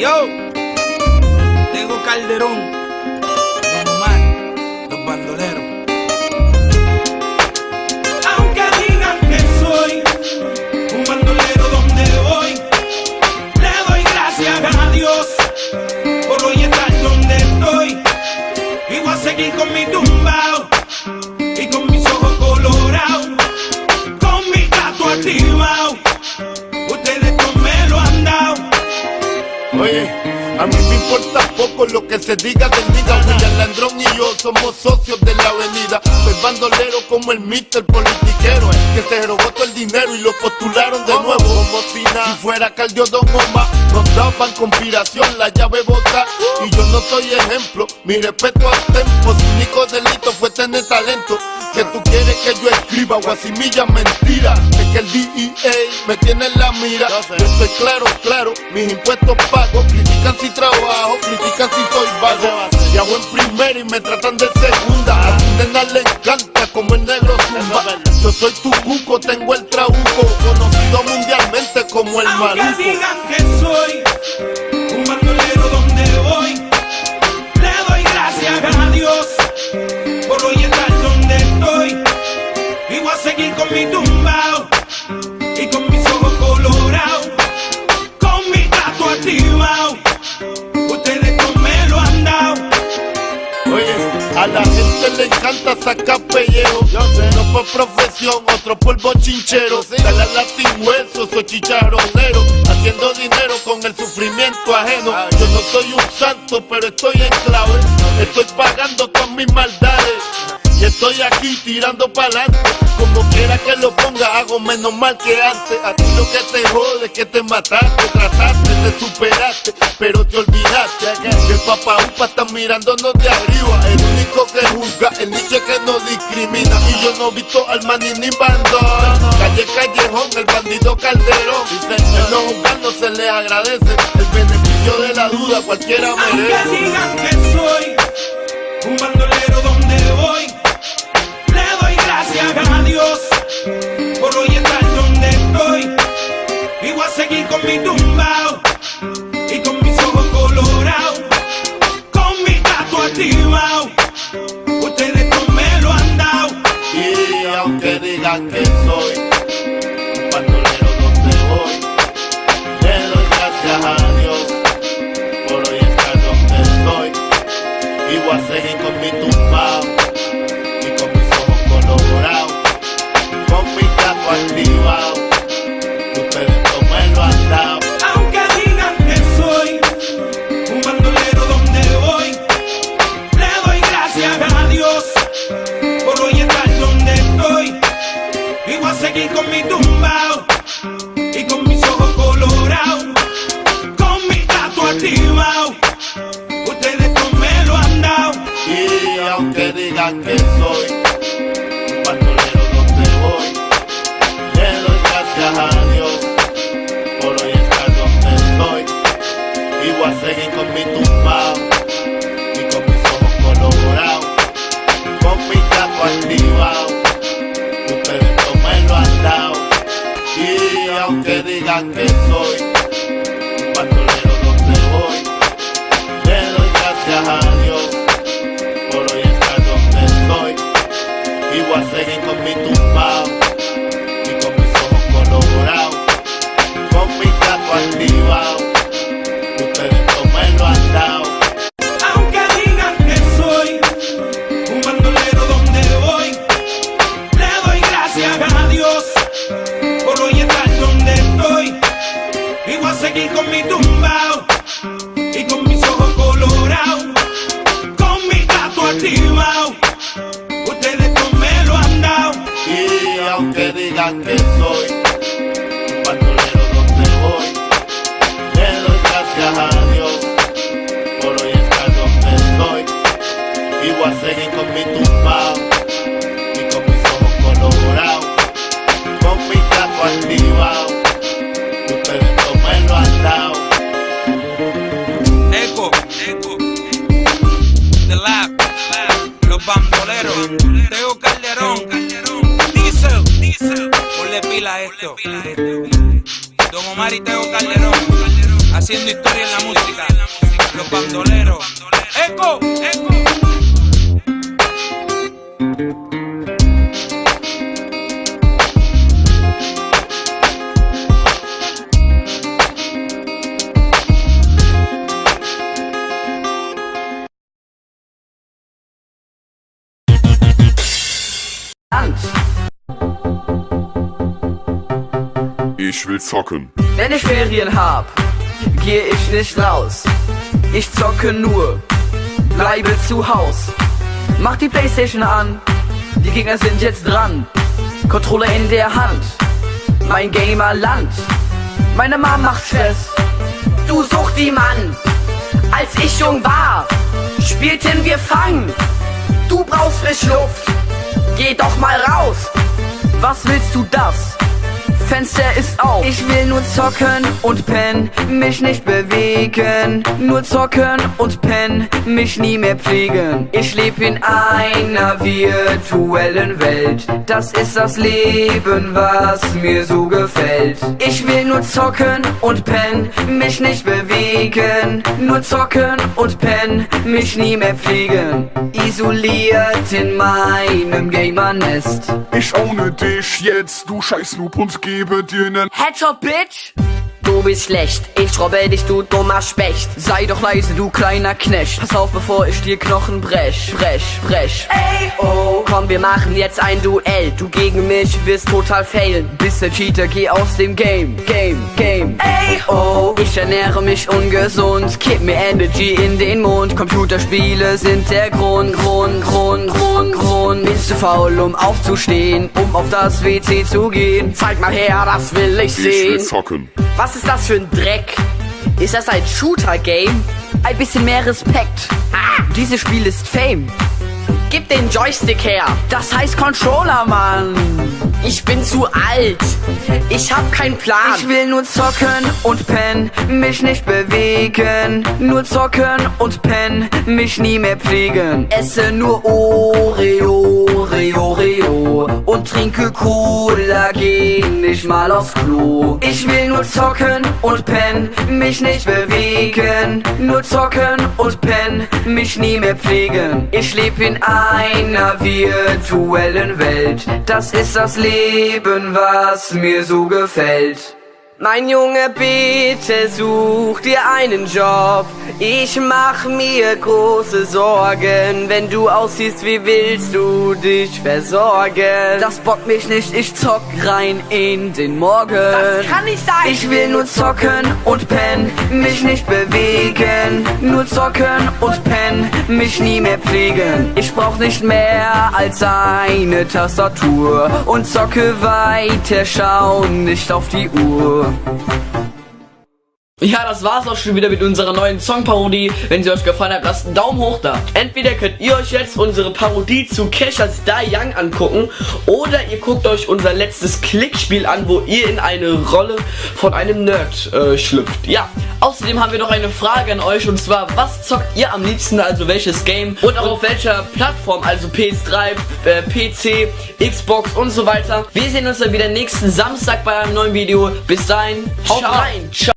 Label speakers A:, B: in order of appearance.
A: Yo, Tego Calderón, Don Omar, los bandoleros.
B: Aunque digan que soy un bandolero donde voy, le doy gracias a Dios por hoy estar donde estoy. Y voy a seguir con mi tumbao y con mis ojos colorados, con mi gato activado. Ustedes no me lo han dado.
C: Oye, a mí me importa poco lo que se diga del nigga. William Landrón y yo somos socios de la avenida. Soy bandolero como el Mr. Politiquero, que se robó todo el dinero y lo postularon de nuevo. Como si fuera Caldio Don Omar, nos daban conspiración, la llave bota. Y yo no soy ejemplo, mi respeto al tempo. Su único delito fue tener talento. Que tú quieres que yo escriba guasimilla mentira. Es que el DEA me tiene en la mira. Yo estoy claro, mis impuestos pago. Critican si trabajo, critican si soy vago. Y hago en primera y me tratan de segunda. A su nena le encanta como el negro zumba. Yo soy tu cuco, tengo el trabuco, conocido mundialmente como el maluco.
B: Aunque digan que soy un bandolero donde voy, le doy gracias a Dios por hoy estar donde estoy. Y voy a seguir con mi tumbao y con mis ojos colorados, con mi gato activado. Ustedes no me lo han dado.
C: Oye, a la gente le encanta sacar pellejo. No por profesión, otro por bochinchero. Dale a la sin hueso, soy chicharronero, haciendo dinero con el sufrimiento ajeno. Yo no soy un santo, pero estoy en clave. Estoy pagando todas mis maldades y estoy aquí tirando pa'lante. Como quiera que lo ponga, hago menos mal que antes. A ti lo que te jode es que te mataste, trataste, te superaste, pero te olvidaste que el papá upa está mirándonos de arriba. El único que juzga, el nicho que no discrimina. Y yo no he visto al maní ni bandón. Calle Callejón, el bandido Calderón. El no juzgar no se le agradece. El beneficio de la duda cualquiera merece.
B: Aunque digan que soy un bandolero donde voy, le doy gracias a Dios por hoy estar donde estoy. Y voy a seguir con mi tumbao y con mis ojos colorados, con mi gato activado. Ustedes no me lo han dado.
C: Y aunque digan que soy un bandolero donde voy, le doy gracias a Dios por hoy estar donde estoy. Y voy a seguir con mi tumbao y con mis ojos colorados, con mi gato activado. Ustedes no me lo han dado.
B: Aunque digan que soy un bandolero donde voy, le doy gracias a Dios por hoy estar donde estoy. Y voy a seguir con mi tumbao y con mis ojos colorados, con mi gato activado. Ustedes no me lo han dado.
C: Y aunque digan que soy un bandolero donde voy, le doy gracias a Dios por hoy estar donde estoy. Y voy a seguir con mi tumbao y con mis ojos colorados, con mi gato activado. Ustedes no me lo han dado. Y aunque digan que soy un bandolero donde voy, le doy gracias a Dios por hoy estar donde estoy. Y voy a seguir con mi tumbao y con mis ojos colorados, con mi gato activado. Ustedes no me lo han dado.
B: Aunque digan que soy un bandolero donde voy, le doy gracias a Dios por hoy estar donde estoy. Y voy a seguir con mi tumbao y con mis ojos colorados, con mi gato activado. Ustedes no me lo han dado.
C: Y aunque digan que soy un bandolero donde voy, le doy gracias a Dios por hoy estar donde estoy. Y voy a seguir con mi tumbao y con mis ojos colorados, con mi gato activado. Ustedes no me lo han dado.
A: Eco, The Lab, los bandoleros, Tego Calderón, Diesel, ponle pila a esto. Don Omar y Tego Calderón, haciendo historia en la música. Los bandoleros. ¡Eco! ¡Eco!
D: Ich will zocken.
E: Wenn ich Ferien hab, geh ich nicht raus. Ich zocke nur, bleibe zu Haus. Mach die Playstation an, die Gegner sind jetzt dran. Controller in der Hand, mein Gamerland. Meine Mom macht Stress, du such die Mann. Als ich jung war, spielten wir Fang. Du brauchst Frischluft, geh doch mal raus. Was willst du das? Fenster ist auf. Ich will nur zocken und pennen, mich nicht bewegen. Nur zocken und pennen, mich nie mehr pflegen. Ich leb in einer virtuellen Welt. Das ist das Leben, was mir so gefällt. Ich will nur zocken und pennen, mich nicht bewegen. Nur zocken und pennen, mich nie mehr pflegen. Isoliert in meinem Gamernest.
D: Ich ohne dich jetzt, du Scheißnoob, und gebe dir nen
E: Headshot, Bitch! Du bist schlecht, ich robbe dich, du dummer Specht. Sei doch leise, du kleiner Knecht. Pass auf, bevor ich dir Knochen brech. Ey, oh, komm, wir machen jetzt ein Duell. Du gegen mich wirst total failen. Bist der Cheater, geh aus dem Game. Ey, oh, ich ernähre mich ungesund. Kipp mir Energy in den Mund. Computerspiele sind der Grund. Bist du faul, um aufzustehen, um auf das WC zu gehen? Zeig mal her, das will ich
D: Ich will
E: sehen.
D: zocken.
E: Was ist das für ein Dreck? Ist das ein Shooter-Game? Ein bisschen mehr Respekt. Dieses Spiel ist Fame. Gib den Joystick her. Das heißt Controller, Mann. Ich bin zu alt. Ich hab keinen Plan. Ich will nur zocken und pennen, mich nicht bewegen. Nur zocken und pennen, mich nie mehr pflegen. Esse nur Oreo und trinke Cola, geh nicht mal aufs Klo. Ich will nur zocken und pennen, mich nicht bewegen. Nur zocken und pennen, mich nie mehr pflegen. Ich leb in einer virtuellen Welt. Das ist das Leben, was mir so gefällt. Mein Junge, bitte such dir einen Job. Ich mach mir große Sorgen. Wenn du aussiehst, wie willst du dich versorgen? Das bockt mich nicht, ich zock rein in den Morgen. Das kann nicht sein. Ich will nur zocken und pennen, mich nicht bewegen. Nur zocken und pennen, mich nie mehr pflegen. Ich brauch nicht mehr als eine Tastatur und zocke weiter, schau nicht auf die Uhr. Ja, das war's auch schon wieder mit unserer neuen Songparodie. Wenn sie euch gefallen hat, lasst einen Daumen hoch da. Entweder könnt ihr euch jetzt unsere Parodie zu Kesha's Die Young angucken, oder ihr guckt euch unser letztes Klickspiel an, wo ihr in eine Rolle von einem Nerd schlüpft. Ja, außerdem haben wir noch eine Frage an euch, und zwar, was zockt ihr am liebsten, also welches Game und auch auf welcher Plattform, also PS3, PC, Xbox und so weiter. Wir sehen uns dann wieder nächsten Samstag bei einem neuen Video. Bis dahin, haut rein, ciao.